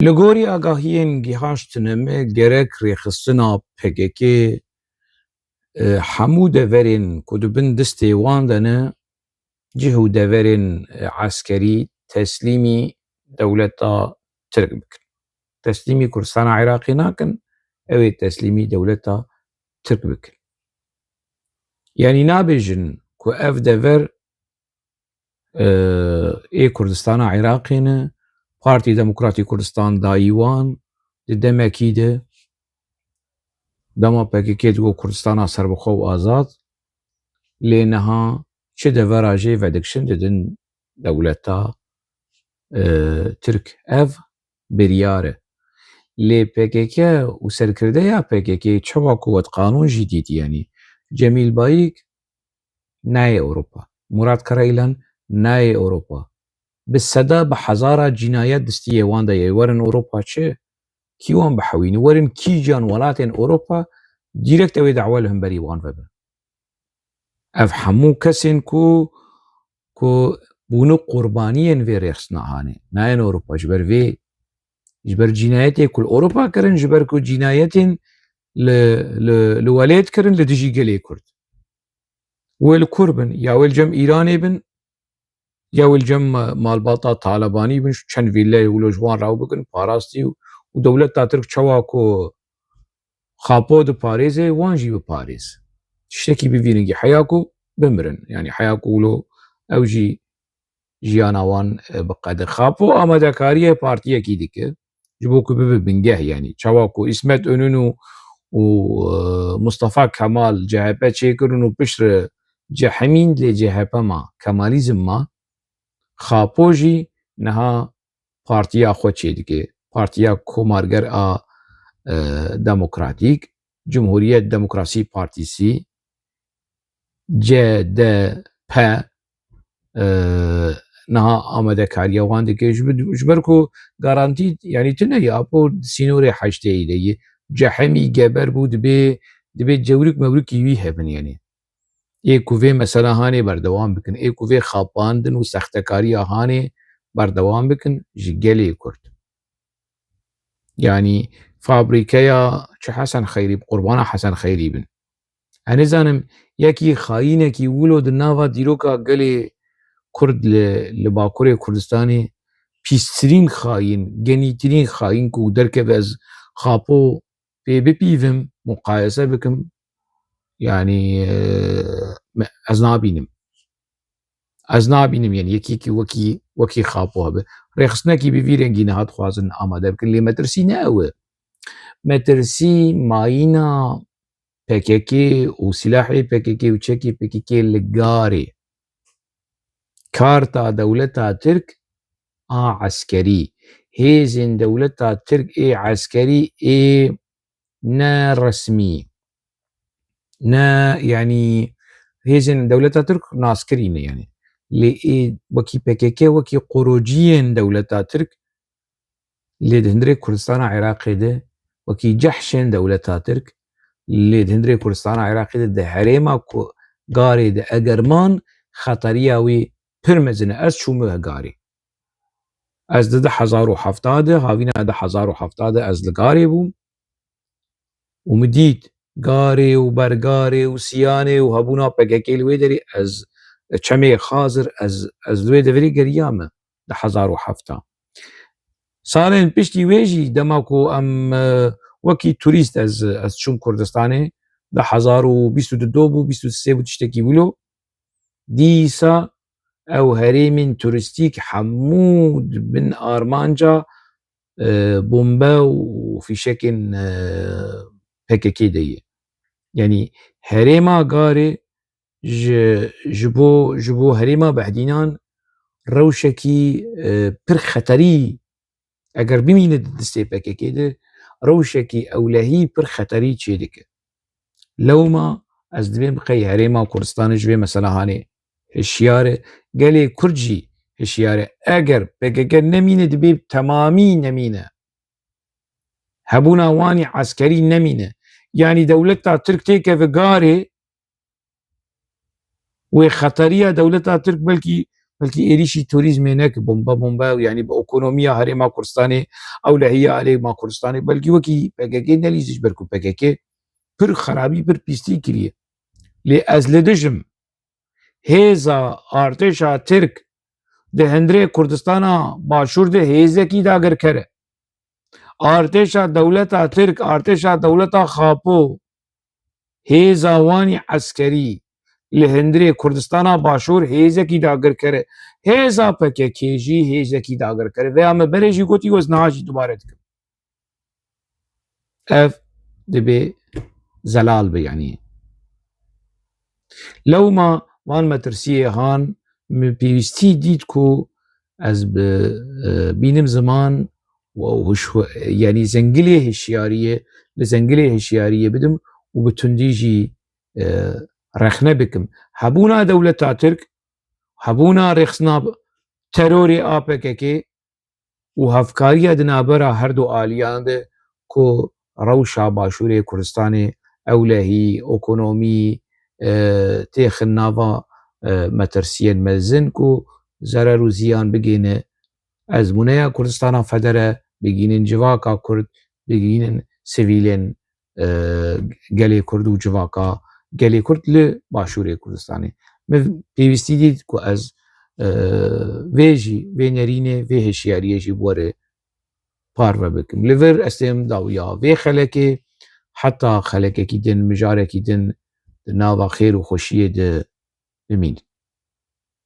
Li gorî agahiyên gîhaştinê me gerek rêxistina PKK hemû deverên ku dibin distê wan de ne cih û deverên eskerî teslîmî dewleta Tirk bikin. Teslîmî Kurdistana Iraqê nakin, ew ê teslîmî dewleta Tirk bikin. Yanî nabêjin ku ev dever ê Kurdistana Iraqê ne, Partî Demokratîk Kurdistan dayî wan di demekî de dema PKK digot Kurdistana serbixwe û azad, lê niha çi devera jê vedikişin didin dewleta Tirk. Ev biryar e. Lê PKK û serkirdeya PKK çawa ku qanûn jî dît yanî Cemîl Bayîk nayê Ewropa, Murad Karayîlan nayê Ewropa. Bi seda bi hezara cinayet distiyê wan de ye werin Ewropa çi? Kî wan bihewînî? Werin kîjan welatên Ewropa dîrekt ew ê dewê li hemberî wan vebe. Ev hemû kesên ku bûne qurbaniyên vê rêxistina hanê, nayên Ewropa ji ber vê ji ber cinayetê ku li Ewropa kirin, ji ber ku cinayetên li welêt kirin li dijî gelê Kurd. Wê li kur bin, ya wê li cem Îranê bin, ya wê li cem malbata Talebanî bin, çend vîleyê wilo ji wan raw bikin, parastî û dewleta Tirk çawa ku xapo diparêze, wan jî biparêz. Tiştekî bivînin heya ku bimirin. Yani heya ku wilo ew jî jiyana wan biqede. Xapo amadekariyê partiyekî dike ji bo ku bibe bingeh yanî. Çawa ku İsmet Önün û Mustafa Kemal CHP çêkirin û piştre cehemîn lê CHP ma Kemalîzm ma, xapo jî niha partiya xwe çê dike. Partiya Komarger a Demokratîk, Cumhuriyet Demokrasî Partîsî CDP niha amadekariya wan dike ji ber ku garantî yanî tune ye apo sînorê heşteyî de ye cehemî geber bû dibe cewrik mewrikî wî hebin yanî. Ê ku vê mesela hanê berdewam bikin, ê ku vê xapandin û sextekariya hanê berdewam bikin ji gelê Kurd. Yani fabrîkeya çi Hesen Xeyrî qurbana Hesen Xeyrî bin. Ez nizanim yekî xayînekî wilo di nava dîroka gelê Kurd li Bakurê Kurdistanê pîstirîn xayîn, genîtirîn xayîn ku derkeve ez xapo pê bipîvim, muqayese bikim, yani ez nabînim. Ez nabînim yanî yekî wekî xapo hebe. Rêxistinekî bi vî rengî niha dixwazin amade bikin lê metirsî ne ew e. Metirsî mayîna PKK û silahê PKK û çekê PKK li garê. Karta dewleta Tirk a eskerî. Hêzên dewleta Tirk ê eskerî ê ne resmî. Ne yanî hêzên dewleta Tirk naskirî ne yanî. Lê ê wekî PKK wekî qurociyên dewleta Tirk lê di hundirê Kurdistana Iraqê de wekî cehşên dewleta Tirk lê di hundirê Kurdistana Iraqê de di herêma garê de egerman xeteriya wî pir mezin e. Ez çûme garê. Ez di 2070 havîna 2070 ez li garê bûm û min dît garê û bergarê û siyanê û hebûna PKK li wê derê ez çemê xazir ez li wê deverê geriyame 2070. Salên piştî wê jî dema ku em wekî turîst ez çûm Kurdistanê 2022 bû 23 bû tiştekî wilo dîsa ew herêmên turîstîk hemû dibin armanca bombe û fîşekên PKK de ye. Yani herêma garê ji bo herêma Behdînan rewşekî pir xeterî eger bimîne di distê PKK de rewşekî ewlehî pir xeterî çê dike. Lewma ez divê biqey herêma Kurdistanê ji vê mesela hanê hişyar e, gelê Kurd jî hişyar e. Eger PKK nemîne dibe temamî nemîne. Hebûna wanî eskerî nemîne. Yani dewleta Tirk têkeve garê wê xeteriya dewleta Tirk belkî بلکې ێریشی توریزمê neke bomba yanî bi ekonomiya Herêma Kurdistanê ewlehiya Herêma Kurdistanê belkî wekî PKK nelîzî ber ku PKK pir xerabî pir pîstî kiriye lê ez li dijim hêza artêşa Tirk di hundirê Kurdistana Başûr de hêzekî dagirker e. Artêşa dewleta Tirk, artêşa dewleta Xapû hêza wanî eskerî li hundirê Kurdistana Başûr hêzekî dagirker e. Hêza PKK jî hêzekî dagirker e. Vêya me berê jî gotî wez niha jî dubare dikim. Ev dibe zelal be yanî. Lewma van metirsiyê han min pêwîstî dît ku ez bînim ziman yanî zengilê hişyariyê li zengilê hişyariyê bidim û bi tundî jî rexne bikim. Hebûna dewleta Tirk, hebûna rêxistina terorê a PKK û hevkariya di navbera her du aliyan de ku rewşa Başûrê Kurdistanê ewlehî, ekonomî têxin nava metirsiyên mezin ku zerer û ziyan bigêne ezmûneya Kurdistana Federe, bigînin civaka Kurd, bigînin sivîlên gelê Kurd û civaka gelê Kurd li Başûrê Kurdistanê. Min pêwîstî dît ku ez vê jî vê nerînê vê hişyariyê jî were parve bikim. Li vir ez têm dawiya vê xelekê heta xelekekî din, mijarekî din di nava xêr û xweşiyê de bimînin.